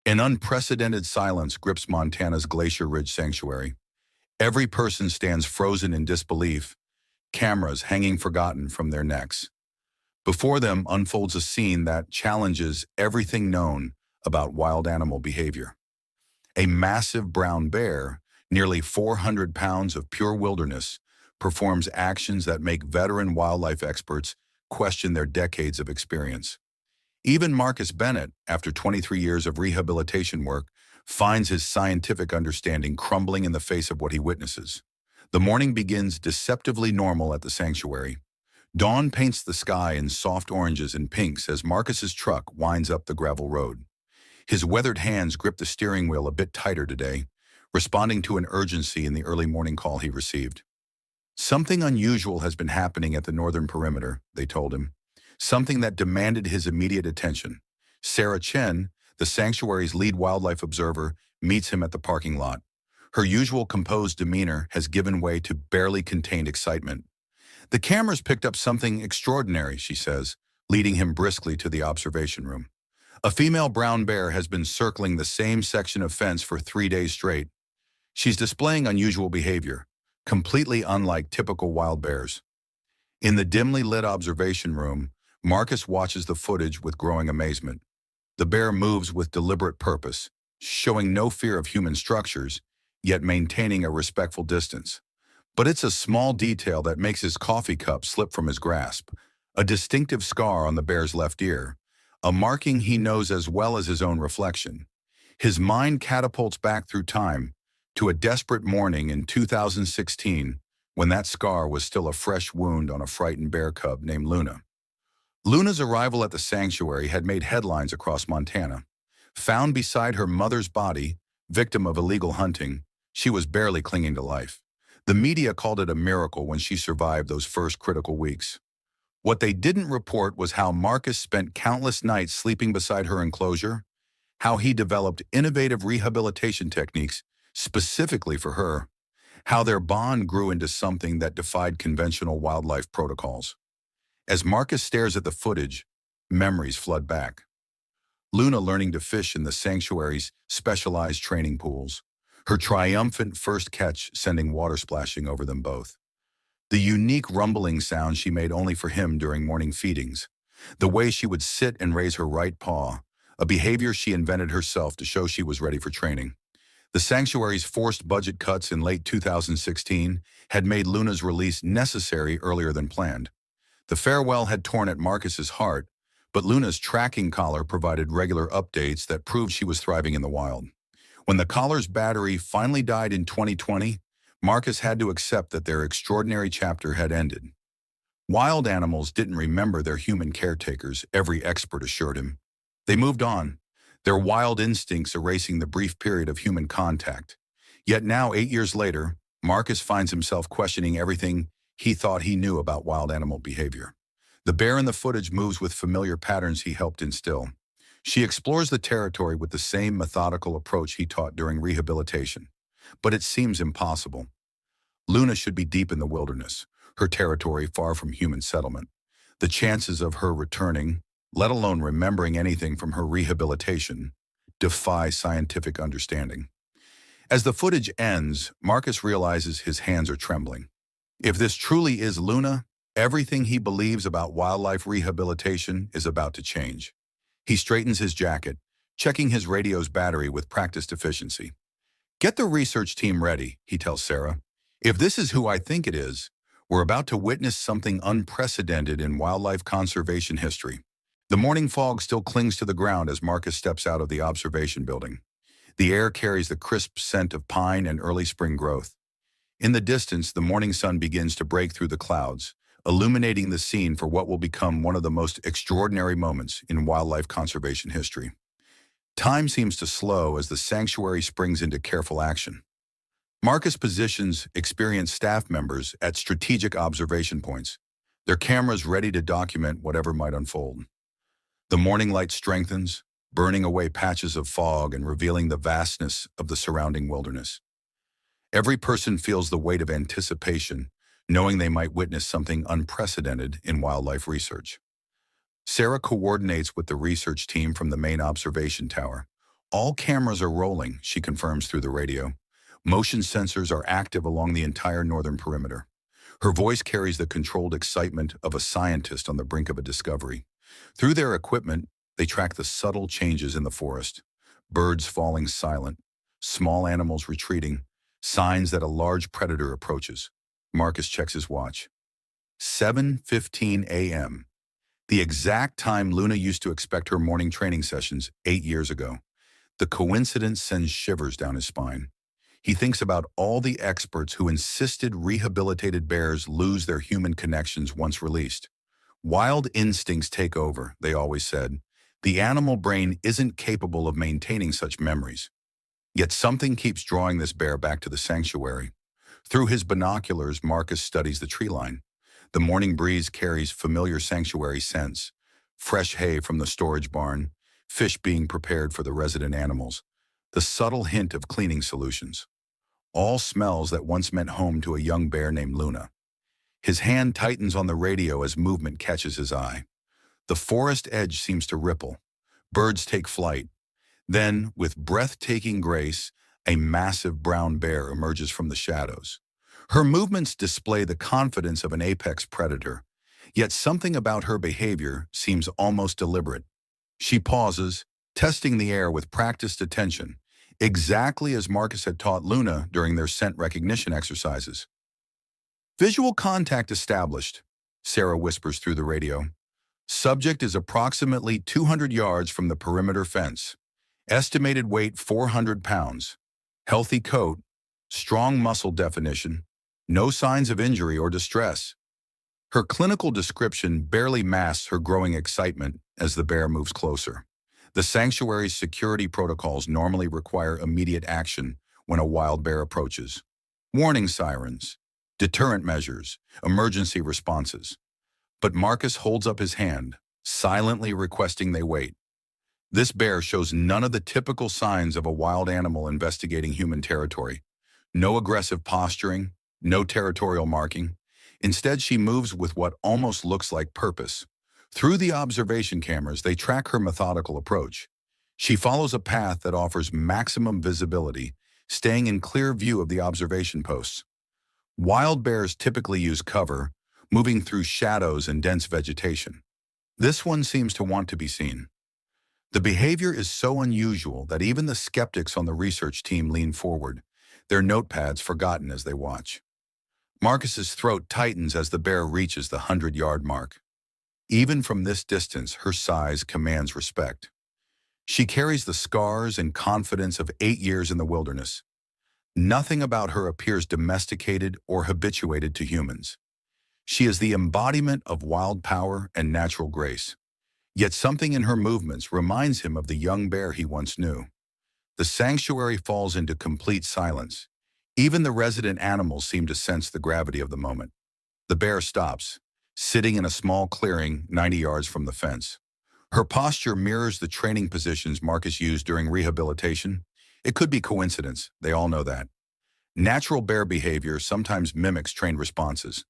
An unprecedented silence grips Montana's Glacier Ridge Sanctuary. Every person stands frozen in disbelief, cameras hanging forgotten from their necks. Before them unfolds a scene that challenges everything known about wild animal behavior. A massive brown bear, nearly 400 pounds of pure wilderness, performs actions that make veteran wildlife experts question their decades of experience. Even Marcus Bennett, after 23 years of rehabilitation work, finds his scientific understanding crumbling in the face of what he witnesses. The morning begins deceptively normal at the sanctuary. Dawn paints the sky in soft oranges and pinks as Marcus's truck winds up the gravel road. His weathered hands grip the steering wheel a bit tighter today, responding to an urgency in the early morning call he received. Something unusual has been happening at the northern perimeter, they told him. Something that demanded his immediate attention. Sarah Chen, the sanctuary's lead wildlife observer, meets him at the parking lot. Her usual composed demeanor has given way to barely contained excitement. "The cameras picked up something extraordinary," she says, leading him briskly to the observation room. "A female brown bear has been circling the same section of fence for 3 days straight. She's displaying unusual behavior, completely unlike typical wild bears." In the dimly lit observation room, Marcus watches the footage with growing amazement. The bear moves with deliberate purpose, showing no fear of human structures, yet maintaining a respectful distance. But it's a small detail that makes his coffee cup slip from his grasp, a distinctive scar on the bear's left ear, a marking he knows as well as his own reflection. His mind catapults back through time to a desperate morning in 2016 when that scar was still a fresh wound on a frightened bear cub named Luna. Luna's arrival at the sanctuary had made headlines across Montana. Found beside her mother's body, victim of illegal hunting, she was barely clinging to life. The media called it a miracle when she survived those first critical weeks. What they didn't report was how Marcus spent countless nights sleeping beside her enclosure, how he developed innovative rehabilitation techniques specifically for her, how their bond grew into something that defied conventional wildlife protocols. As Marcus stares at the footage, memories flood back. Luna learning to fish in the sanctuary's specialized training pools, her triumphant first catch sending water splashing over them both. The unique rumbling sound she made only for him during morning feedings, the way she would sit and raise her right paw, a behavior she invented herself to show she was ready for training. The sanctuary's forced budget cuts in late 2016 had made Luna's release necessary earlier than planned. The farewell had torn at Marcus's heart, but Luna's tracking collar provided regular updates that proved she was thriving in the wild. When the collar's battery finally died in 2020, Marcus had to accept that their extraordinary chapter had ended. Wild animals didn't remember their human caretakers, every expert assured him. They moved on, their wild instincts erasing the brief period of human contact. Yet now, 8 years later, Marcus finds himself questioning everything he thought he knew about wild animal behavior. The bear in the footage moves with familiar patterns he helped instill. She explores the territory with the same methodical approach he taught during rehabilitation. But it seems impossible. Luna should be deep in the wilderness, her territory far from human settlement. The chances of her returning, let alone remembering anything from her rehabilitation, defy scientific understanding. As the footage ends, Marcus realizes his hands are trembling. If this truly is Luna, everything he believes about wildlife rehabilitation is about to change. He straightens his jacket, checking his radio's battery with practiced efficiency. "Get the research team ready," he tells Sarah. "If this is who I think it is, we're about to witness something unprecedented in wildlife conservation history." The morning fog still clings to the ground as Marcus steps out of the observation building. The air carries the crisp scent of pine and early spring growth. In the distance, the morning sun begins to break through the clouds, illuminating the scene for what will become one of the most extraordinary moments in wildlife conservation history. Time seems to slow as the sanctuary springs into careful action. Marcus positions experienced staff members at strategic observation points, their cameras ready to document whatever might unfold. The morning light strengthens, burning away patches of fog and revealing the vastness of the surrounding wilderness. Every person feels the weight of anticipation, knowing they might witness something unprecedented in wildlife research. Sarah coordinates with the research team from the main observation tower, All cameras are rolling, she confirms through the radio. Motion sensors are active along the entire northern perimeter. Her voice carries the controlled excitement of a scientist on the brink of a discovery. Through their equipment, they track the subtle changes in the forest. Birds falling silent, small animals retreating, signs that a large predator approaches. Marcus checks his watch. 7:15 a.m. The exact time Luna used to expect her morning training sessions 8 years ago. The coincidence sends shivers down his spine. He thinks about all the experts who insisted rehabilitated bears lose their human connections once released. Wild instincts take over, they always said. The animal brain isn't capable of maintaining such memories. Yet something keeps drawing this bear back to the sanctuary. Through his binoculars, Marcus studies the tree line. The morning breeze carries familiar sanctuary scents. Fresh hay from the storage barn, fish being prepared for the resident animals, the subtle hint of cleaning solutions. All smells that once meant home to a young bear named Luna. His hand tightens on the radio as movement catches his eye. The forest edge seems to ripple. Birds take flight. Then, with breathtaking grace, a massive brown bear emerges from the shadows. Her movements display the confidence of an apex predator, yet something about her behavior seems almost deliberate. She pauses, testing the air with practiced attention, exactly as Marcus had taught Luna during their scent recognition exercises. Visual contact established, Sarah whispers through the radio. Subject is approximately 200 yards from the perimeter fence. Estimated weight 400 pounds. Healthy coat, strong muscle definition, no signs of injury or distress. Her clinical description barely masks her growing excitement as the bear moves closer. The sanctuary's security protocols normally require immediate action when a wild bear approaches. Warning sirens, deterrent measures, emergency responses. But Marcus holds up his hand, silently requesting they wait. This bear shows none of the typical signs of a wild animal investigating human territory. No aggressive posturing, no territorial marking. Instead, she moves with what almost looks like purpose. Through the observation cameras, they track her methodical approach. She follows a path that offers maximum visibility, staying in clear view of the observation posts. Wild bears typically use cover, moving through shadows and dense vegetation. This one seems to want to be seen. The behavior is so unusual that even the skeptics on the research team lean forward, their notepads forgotten as they watch. Marcus's throat tightens as the bear reaches the 100-yard mark. Even from this distance, her size commands respect. She carries the scars and confidence of 8 years in the wilderness. Nothing about her appears domesticated or habituated to humans. She is the embodiment of wild power and natural grace. Yet something in her movements reminds him of the young bear he once knew. The sanctuary falls into complete silence. Even the resident animals seem to sense the gravity of the moment. The bear stops, sitting in a small clearing 90 yards from the fence. Her posture mirrors the training positions Marcus used during rehabilitation. It could be coincidence, they all know that. Natural bear behavior sometimes mimics trained responses,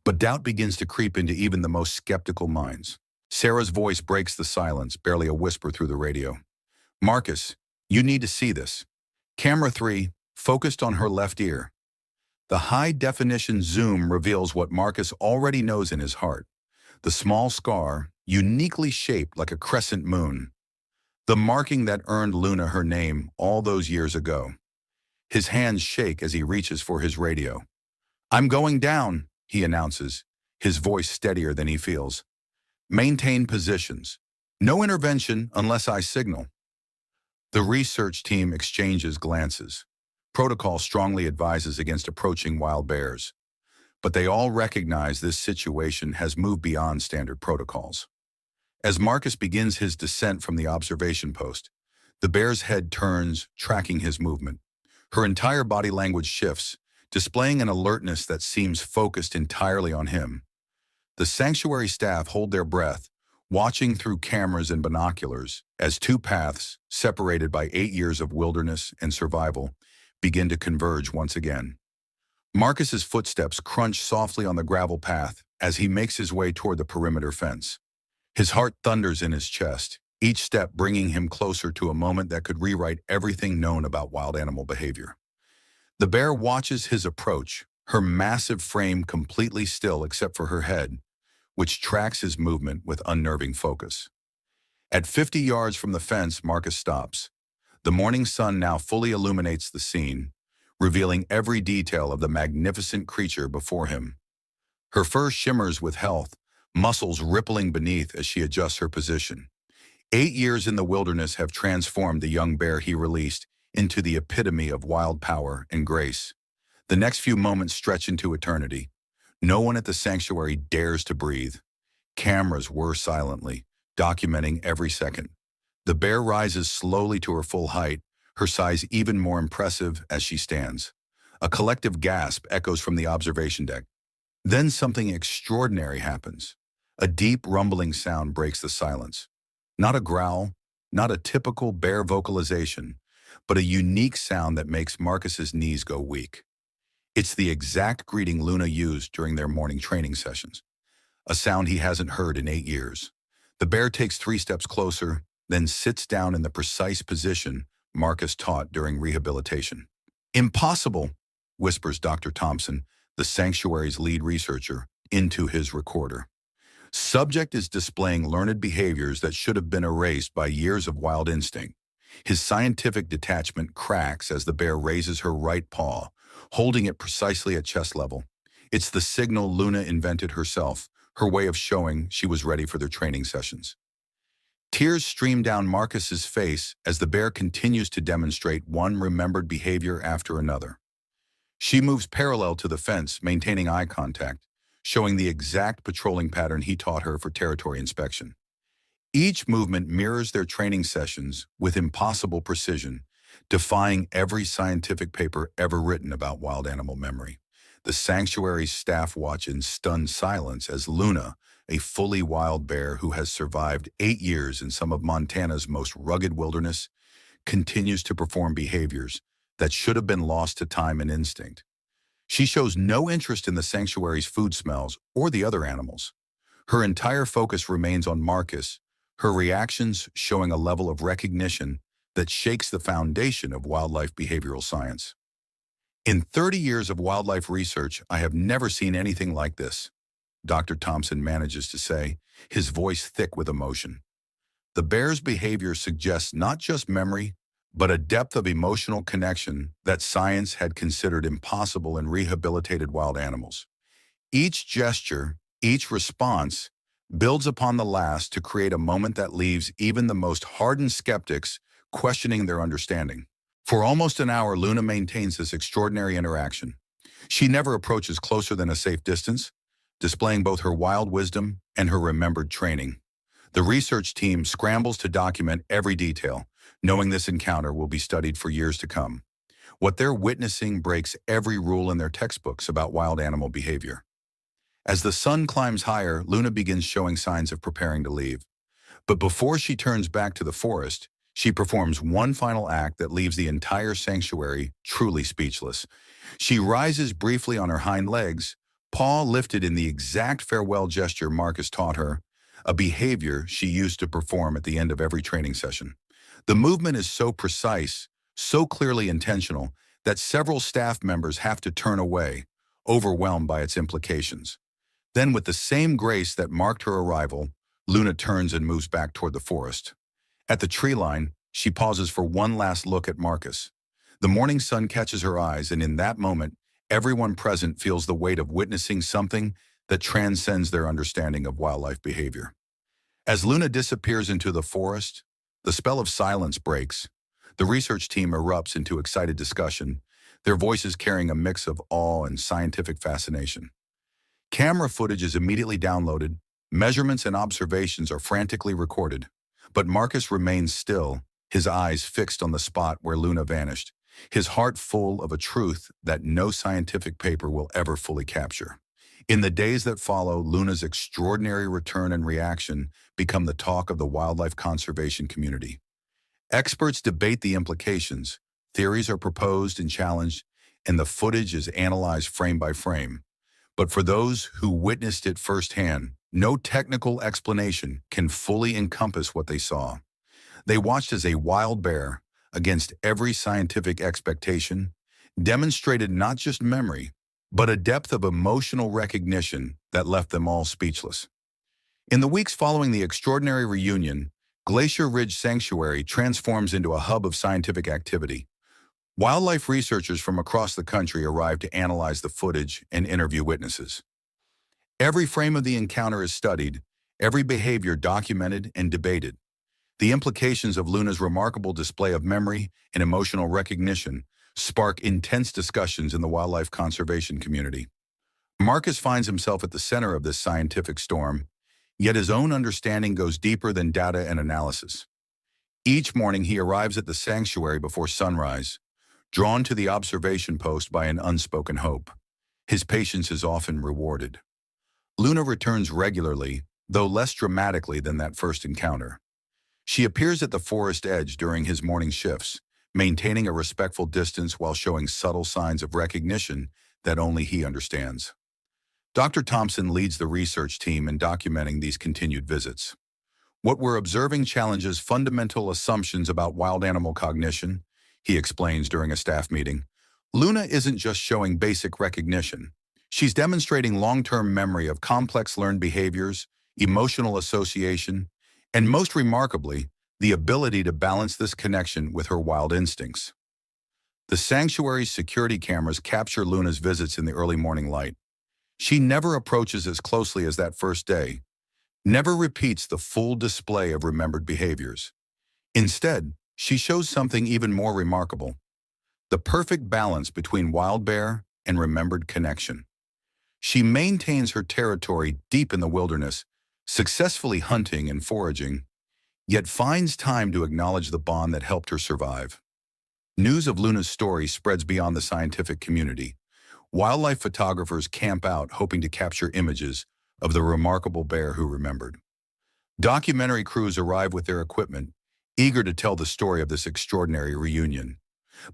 but doubt begins to creep into even the most skeptical minds. Sarah's voice breaks the silence, barely a whisper through the radio. Marcus, you need to see this. Camera 3, focused on her left ear. The high-definition zoom reveals what Marcus already knows in his heart. The small scar, uniquely shaped like a crescent moon. The marking that earned Luna her name all those years ago. His hands shake as he reaches for his radio. I'm going down, he announces, his voice steadier than he feels. Maintain positions. No intervention unless I signal. The research team exchanges glances. Protocol strongly advises against approaching wild bears, but they all recognize this situation has moved beyond standard protocols. As Marcus begins his descent from the observation post, the bear's head turns, tracking his movement. Her entire body language shifts, displaying an alertness that seems focused entirely on him. The sanctuary staff hold their breath, watching through cameras and binoculars as two paths, separated by 8 years of wilderness and survival, begin to converge once again. Marcus's footsteps crunch softly on the gravel path as he makes his way toward the perimeter fence. His heart thunders in his chest, each step bringing him closer to a moment that could rewrite everything known about wild animal behavior. The bear watches his approach, her massive frame completely still except for her head, which tracks his movement with unnerving focus. At 50 yards from the fence, Marcus stops. The morning sun now fully illuminates the scene, revealing every detail of the magnificent creature before him. Her fur shimmers with health, muscles rippling beneath as she adjusts her position. 8 years in the wilderness have transformed the young bear he released into the epitome of wild power and grace. The next few moments stretch into eternity. No one at the sanctuary dares to breathe. Cameras whir silently, documenting every second. The bear rises slowly to her full height, her size even more impressive as she stands. A collective gasp echoes from the observation deck. Then something extraordinary happens. A deep rumbling sound breaks the silence. Not a growl, not a typical bear vocalization, but a unique sound that makes Marcus's knees go weak. It's the exact greeting Luna used during their morning training sessions, a sound he hasn't heard in 8 years. The bear takes 3 steps closer, then sits down in the precise position Marcus taught during rehabilitation. "Impossible," whispers Dr. Thompson, the sanctuary's lead researcher, into his recorder. Subject is displaying learned behaviors that should have been erased by years of wild instinct. His scientific detachment cracks as the bear raises her right paw, holding it precisely at chest level. It's the signal Luna invented herself, her way of showing she was ready for their training sessions. Tears stream down Marcus's face as the bear continues to demonstrate one remembered behavior after another. She moves parallel to the fence, maintaining eye contact, showing the exact patrolling pattern he taught her for territory inspection. Each movement mirrors their training sessions with impossible precision, defying every scientific paper ever written about wild animal memory. The sanctuary's staff watch in stunned silence as Luna, a fully wild bear who has survived 8 years in some of Montana's most rugged wilderness, continues to perform behaviors that should have been lost to time and instinct. She shows no interest in the sanctuary's food smells or the other animals. Her entire focus remains on Marcus, her reactions showing a level of recognition that shakes the foundation of wildlife behavioral science. "In 30 years of wildlife research, I have never seen anything like this," Dr. Thompson manages to say, his voice thick with emotion. The bear's behavior suggests not just memory, but a depth of emotional connection that science had considered impossible in rehabilitated wild animals. Each gesture, each response, builds upon the last to create a moment that leaves even the most hardened skeptics questioning their understanding. For almost an hour, Luna maintains this extraordinary interaction. She never approaches closer than a safe distance, displaying both her wild wisdom and her remembered training. The research team scrambles to document every detail, knowing this encounter will be studied for years to come. What they're witnessing breaks every rule in their textbooks about wild animal behavior. As the sun climbs higher, Luna begins showing signs of preparing to leave. But before she turns back to the forest, she performs one final act that leaves the entire sanctuary truly speechless. She rises briefly on her hind legs, paw lifted in the exact farewell gesture Marcus taught her, a behavior she used to perform at the end of every training session. The movement is so precise, so clearly intentional, that several staff members have to turn away, overwhelmed by its implications. Then, with the same grace that marked her arrival, Luna turns and moves back toward the forest. At the tree line, she pauses for one last look at Marcus. The morning sun catches her eyes, and in that moment, everyone present feels the weight of witnessing something that transcends their understanding of wildlife behavior. As Luna disappears into the forest, the spell of silence breaks. The research team erupts into excited discussion, their voices carrying a mix of awe and scientific fascination. Camera footage is immediately downloaded, measurements and observations are frantically recorded, but Marcus remains still, his eyes fixed on the spot where Luna vanished, his heart full of a truth that no scientific paper will ever fully capture. In the days that follow, Luna's extraordinary return and reaction become the talk of the wildlife conservation community. Experts debate the implications, theories are proposed and challenged, and the footage is analyzed frame by frame. But for those who witnessed it firsthand, no technical explanation can fully encompass what they saw. They watched as a wild bear, against every scientific expectation, demonstrated not just memory, but a depth of emotional recognition that left them all speechless. In the weeks following the extraordinary reunion, Glacier Ridge Sanctuary transforms into a hub of scientific activity. Wildlife researchers from across the country arrive to analyze the footage and interview witnesses. Every frame of the encounter is studied, every behavior documented and debated. The implications of Luna's remarkable display of memory and emotional recognition spark intense discussions in the wildlife conservation community. Marcus finds himself at the center of this scientific storm, yet his own understanding goes deeper than data and analysis. Each morning he arrives at the sanctuary before sunrise, drawn to the observation post by an unspoken hope. His patience is often rewarded. Luna returns regularly, though less dramatically than that first encounter. She appears at the forest edge during his morning shifts, maintaining a respectful distance while showing subtle signs of recognition that only he understands. Dr. Thompson leads the research team in documenting these continued visits. What we're observing challenges fundamental assumptions about wild animal cognition, he explains during a staff meeting. Luna isn't just showing basic recognition. She's demonstrating long-term memory of complex learned behaviors, emotional association, and most remarkably, the ability to balance this connection with her wild instincts. The sanctuary's security cameras capture Luna's visits in the early morning light. She never approaches as closely as that first day, never repeats the full display of remembered behaviors. Instead, she shows something even more remarkable: the perfect balance between wild bear and remembered connection. She maintains her territory deep in the wilderness, successfully hunting and foraging, yet finds time to acknowledge the bond that helped her survive. News of Luna's story spreads beyond the scientific community. Wildlife photographers camp out hoping to capture images of the remarkable bear who remembered. Documentary crews arrive with their equipment, eager to tell the story of this extraordinary reunion.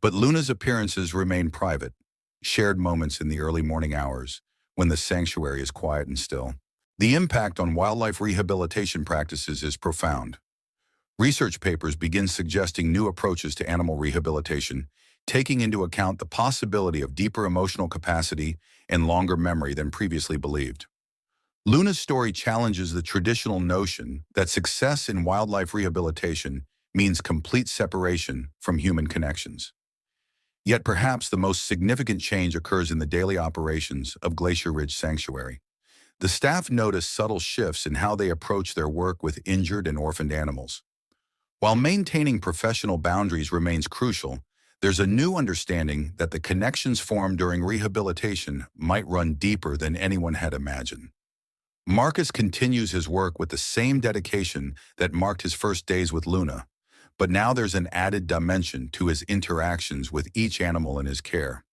But Luna's appearances remain private, shared moments in the early morning hours, when the sanctuary is quiet and still. The impact on wildlife rehabilitation practices is profound. Research papers begin suggesting new approaches to animal rehabilitation, taking into account the possibility of deeper emotional capacity and longer memory than previously believed. Luna's story challenges the traditional notion that success in wildlife rehabilitation means complete separation from human connections. Yet perhaps the most significant change occurs in the daily operations of Glacier Ridge Sanctuary. The staff notice subtle shifts in how they approach their work with injured and orphaned animals. While maintaining professional boundaries remains crucial, there's a new understanding that the connections formed during rehabilitation might run deeper than anyone had imagined. Marcus continues his work with the same dedication that marked his first days with Luna, but now there's an added dimension to his interactions with each animal in his care.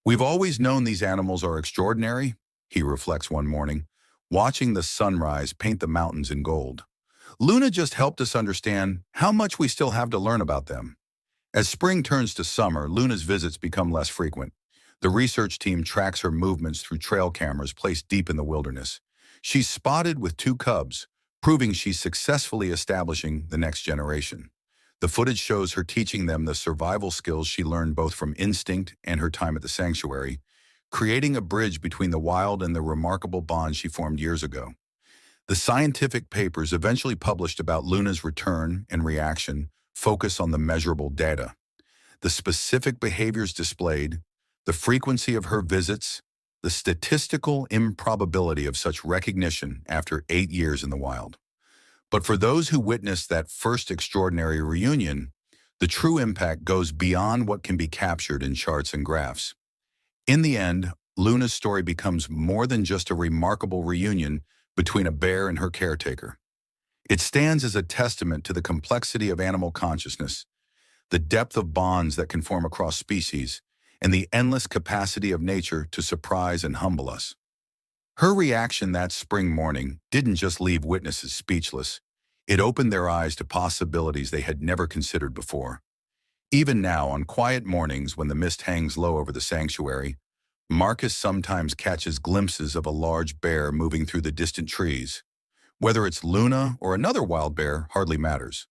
"We've always known these animals are extraordinary," he reflects one morning, watching the sunrise paint the mountains in gold. "Luna just helped us understand how much we still have to learn about them." As spring turns to summer, Luna's visits become less frequent. The research team tracks her movements through trail cameras placed deep in the wilderness. She's spotted with 2 cubs, proving she's successfully establishing the next generation. The footage shows her teaching them the survival skills she learned both from instinct and her time at the sanctuary, creating a bridge between the wild and the remarkable bond she formed years ago. The scientific papers eventually published about Luna's return and reaction focus on the measurable data: the specific behaviors displayed, the frequency of her visits, the statistical improbability of such recognition after 8 years in the wild. But for those who witnessed that first extraordinary reunion, the true impact goes beyond what can be captured in charts and graphs. In the end, Luna's story becomes more than just a remarkable reunion between a bear and her caretaker. It stands as a testament to the complexity of animal consciousness, the depth of bonds that can form across species, and the endless capacity of nature to surprise and humble us. Her reaction that spring morning didn't just leave witnesses speechless. It opened their eyes to possibilities they had never considered before. Even now, on quiet mornings when the mist hangs low over the sanctuary, Marcus sometimes catches glimpses of a large bear moving through the distant trees. Whether it's Luna or another wild bear hardly matters.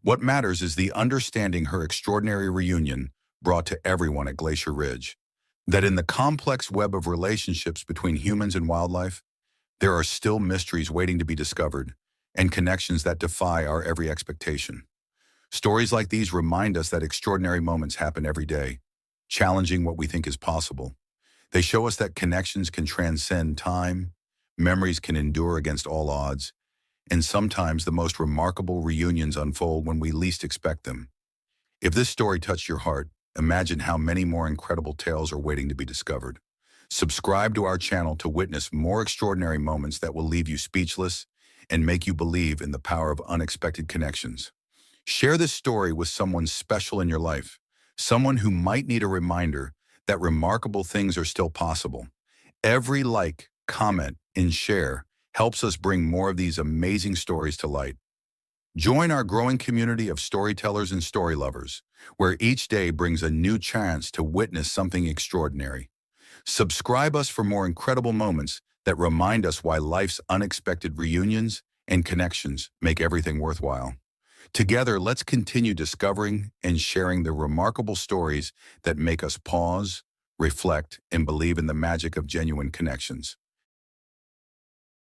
What matters is the understanding her extraordinary reunion brought to everyone at Glacier Ridge. That in the complex web of relationships between humans and wildlife, there are still mysteries waiting to be discovered and connections that defy our every expectation. Stories like these remind us that extraordinary moments happen every day, challenging what we think is possible. They show us that connections can transcend time, memories can endure against all odds, and sometimes the most remarkable reunions unfold when we least expect them. If this story touched your heart, imagine how many more incredible tales are waiting to be discovered. Subscribe to our channel to witness more extraordinary moments that will leave you speechless and make you believe in the power of unexpected connections. Share this story with someone special in your life, someone who might need a reminder that remarkable things are still possible. Every like, comment, and share helps us bring more of these amazing stories to light. Join our growing community of storytellers and story lovers, where each day brings a new chance to witness something extraordinary. Subscribe us for more incredible moments that remind us why life's unexpected reunions and connections make everything worthwhile. Together, let's continue discovering and sharing the remarkable stories that make us pause, reflect, and believe in the magic of genuine connections.